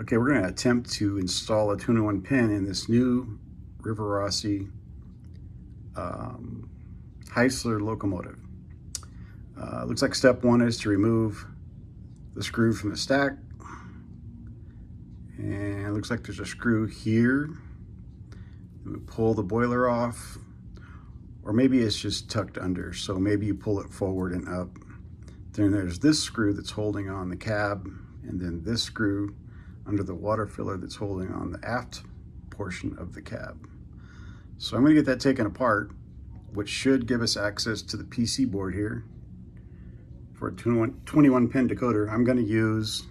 Okay, we're going to attempt to install a 2-in-1 pin in this new Rivarossi Heislers locomotive. Looks like step one is to remove the screw from the stack. And it looks like there's a screw here. We pull the boiler off, or maybe it's just tucked under, so maybe you pull it forward and up. Then there's this screw that's holding on the cab, and then this screw under the water filler that's holding on the aft portion of the cab. So I'm going to get that taken apart, which should give us access to the PC board here for a 21 pin decoder. I'm going to use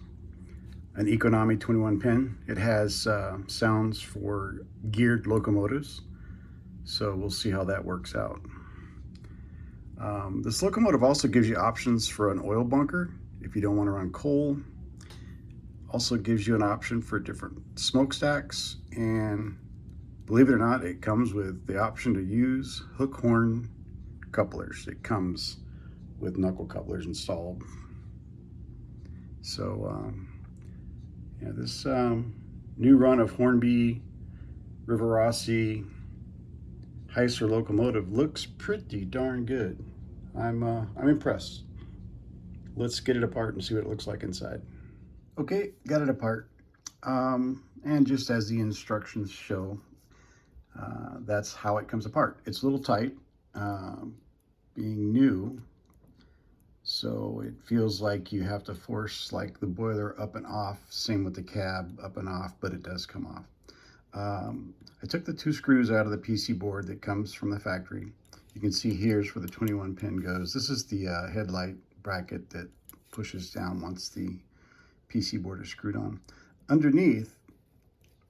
an ECOnami 21 pin. It has sounds for geared locomotives, so we'll see how that works out. This locomotive also gives you options for an oil bunker if you don't want to run coal. Also gives you an option for different smokestacks, and believe it or not, it comes with the option to use hook horn couplers. It comes with knuckle couplers installed. So yeah, this new run of Hornby Rivarossi Heislers locomotive looks pretty darn good. I'm impressed. Let's get it apart and see what it looks like inside. Okay, got it apart. And just as the instructions show, that's how it comes apart. It's a little tight, being new, so it feels like you have to force like the boiler up and off. Same with the cab, up and off, but it does come off. I took the 2 screws out of the PC board that comes from the factory. You can see here's where the 21 pin goes. This is the headlight bracket that pushes down once the PC board is screwed on. Underneath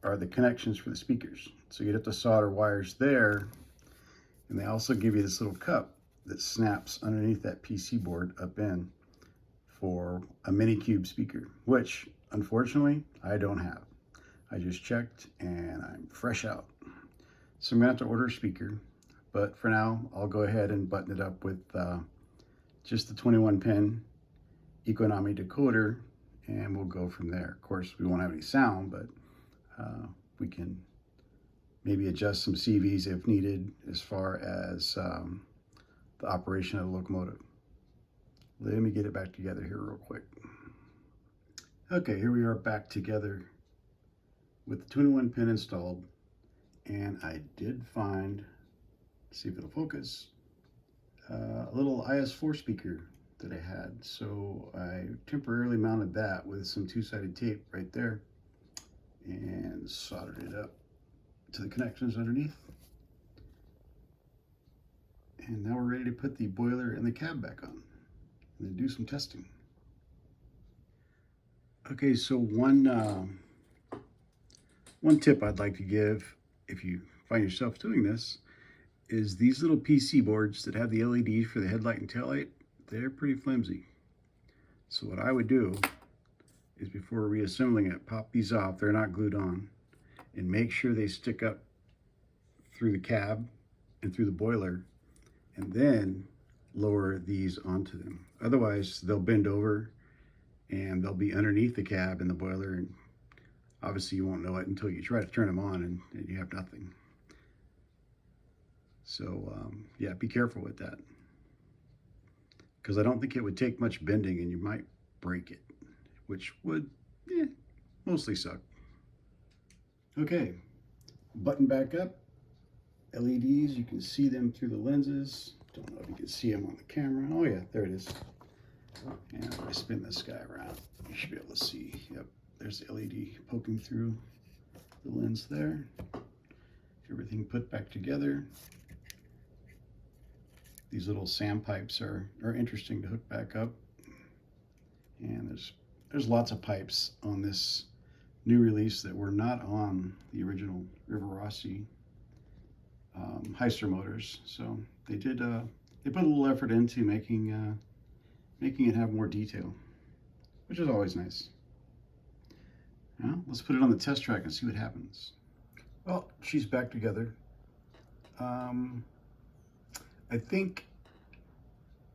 are the connections for the speakers. So you'd have to solder wires there, and they also give you this little cup that snaps underneath that PC board up in for a mini cube speaker, which unfortunately I don't have. I just checked and I'm fresh out. So I'm gonna have to order a speaker, but for now I'll go ahead and button it up with just the 21 pin ECOnami decoder, and we'll go from there. Of course, we won't have any sound, but we can maybe adjust some CVs if needed as far as the operation of the locomotive. Let me get it back together here real quick. Okay, here we are back together with the 21 pin installed, and I did find, see if it'll focus, a little IS4 speaker that I had. So I temporarily mounted that with some 2-sided tape right there and soldered it up to the connections underneath. And now we're ready to put the boiler and the cab back on and then do some testing. Okay, so one tip I'd like to give if you find yourself doing this is these little PC boards that have the LED for the headlight and taillight, they're pretty flimsy. So what I would do is before reassembling it, pop these off, they're not glued on, and make sure they stick up through the cab and through the boiler, and then lower these onto them. Otherwise, they'll bend over and they'll be underneath the cab and the boiler, and obviously you won't know it until you try to turn them on and you have nothing. So yeah, be careful with that, because I don't think it would take much bending and you might break it, which would mostly suck. Okay, button back up. LEDs, you can see them through the lenses. Don't know if you can see them on the camera. Oh yeah, there it is. And if I spin this guy around, you should be able to see. Yep, there's the LED poking through the lens there. Everything put back together. These little sandpipes are interesting to hook back up. And there's lots of pipes on this new release that were not on the original Rivarossi Heislers motors. So they put a little effort into making it have more detail, which is always nice. Now let's put it on the test track and see what happens. Well, she's back together. I think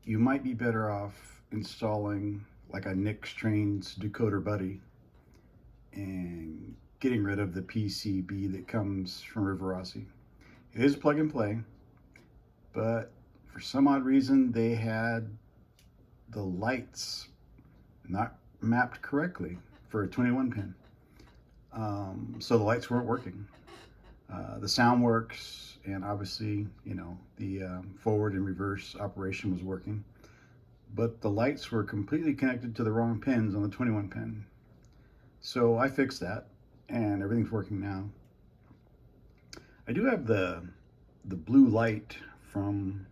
you might be better off installing like a Nixtrainz decoder buddy and getting rid of the PCB that comes from Rivarossi. It is plug and play, but for some odd reason they had the lights not mapped correctly for a 21 pin. So the lights weren't working. The sound works, and obviously, you know, the forward and reverse operation was working, but the lights were completely connected to the wrong pins on the 21 pin. So I fixed that, and everything's working now. I do have the blue light from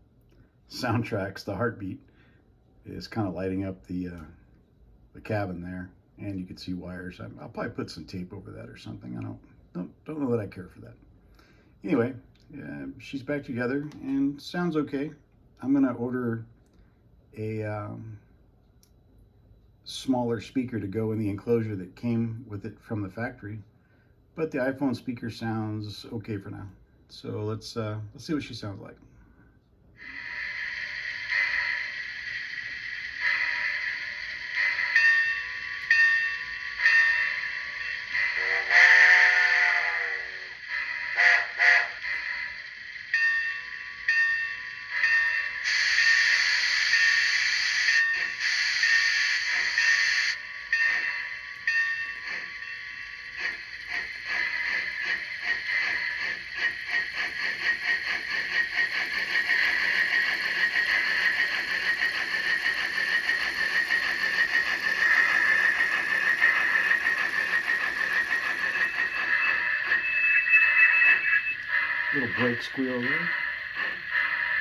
Soundtraxx, the heartbeat, is kind of lighting up the cabin there, and you can see wires. I'll probably put some tape over that or something. I don't know that I care for that. Anyway, she's back together and sounds okay. I'm gonna order a smaller speaker to go in the enclosure that came with it from the factory, but the iPhone speaker sounds okay for now. So let's see what she sounds like. Little brake squeal there.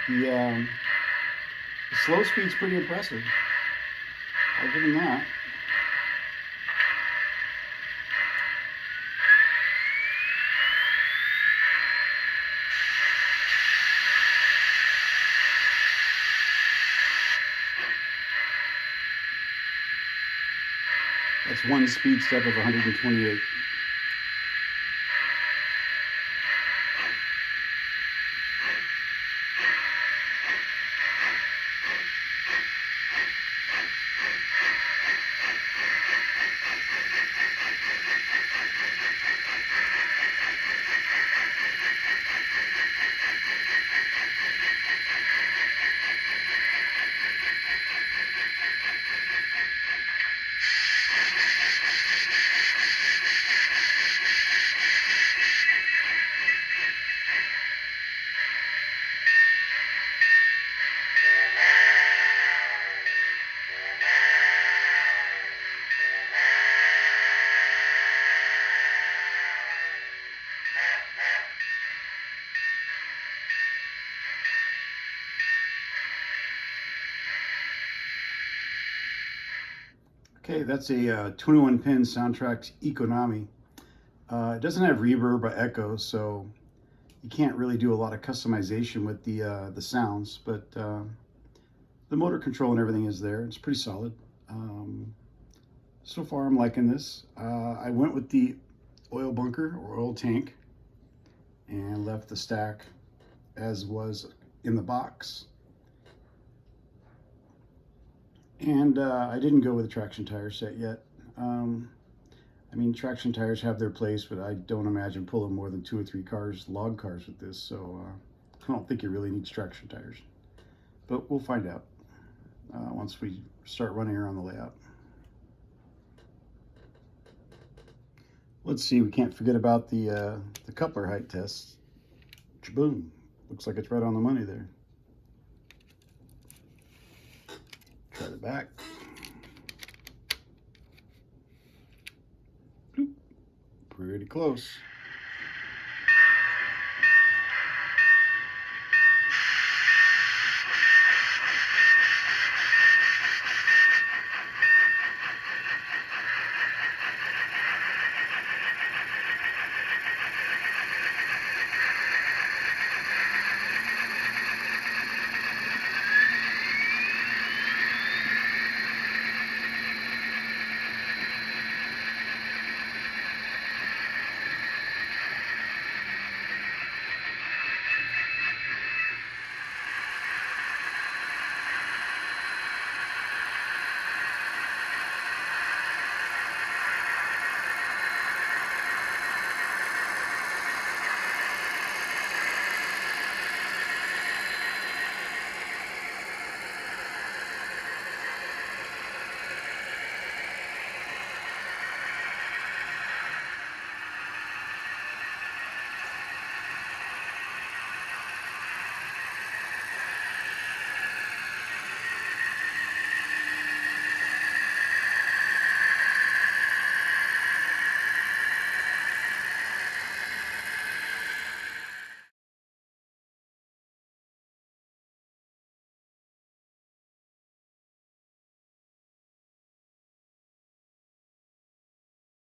The slow speed's pretty impressive. I'll give him that. That's one speed step of 128. Okay, that's a 21 pin Soundtraxx ECOnami. It doesn't have reverb or echo, so you can't really do a lot of customization with the sounds, but the motor control and everything is there. It's pretty solid. So far I'm liking this. I went with the oil bunker or oil tank and left the stack as was in the box. And I didn't go with a traction tire set yet. I mean, traction tires have their place, but I don't imagine pulling more than 2 or 3 cars, log cars with this, so I don't think it really needs traction tires. But we'll find out once we start running around the layout. Let's see, we can't forget about the coupler height test. Boom! Looks like it's right on the money there. Try the back. Bloop. Pretty close.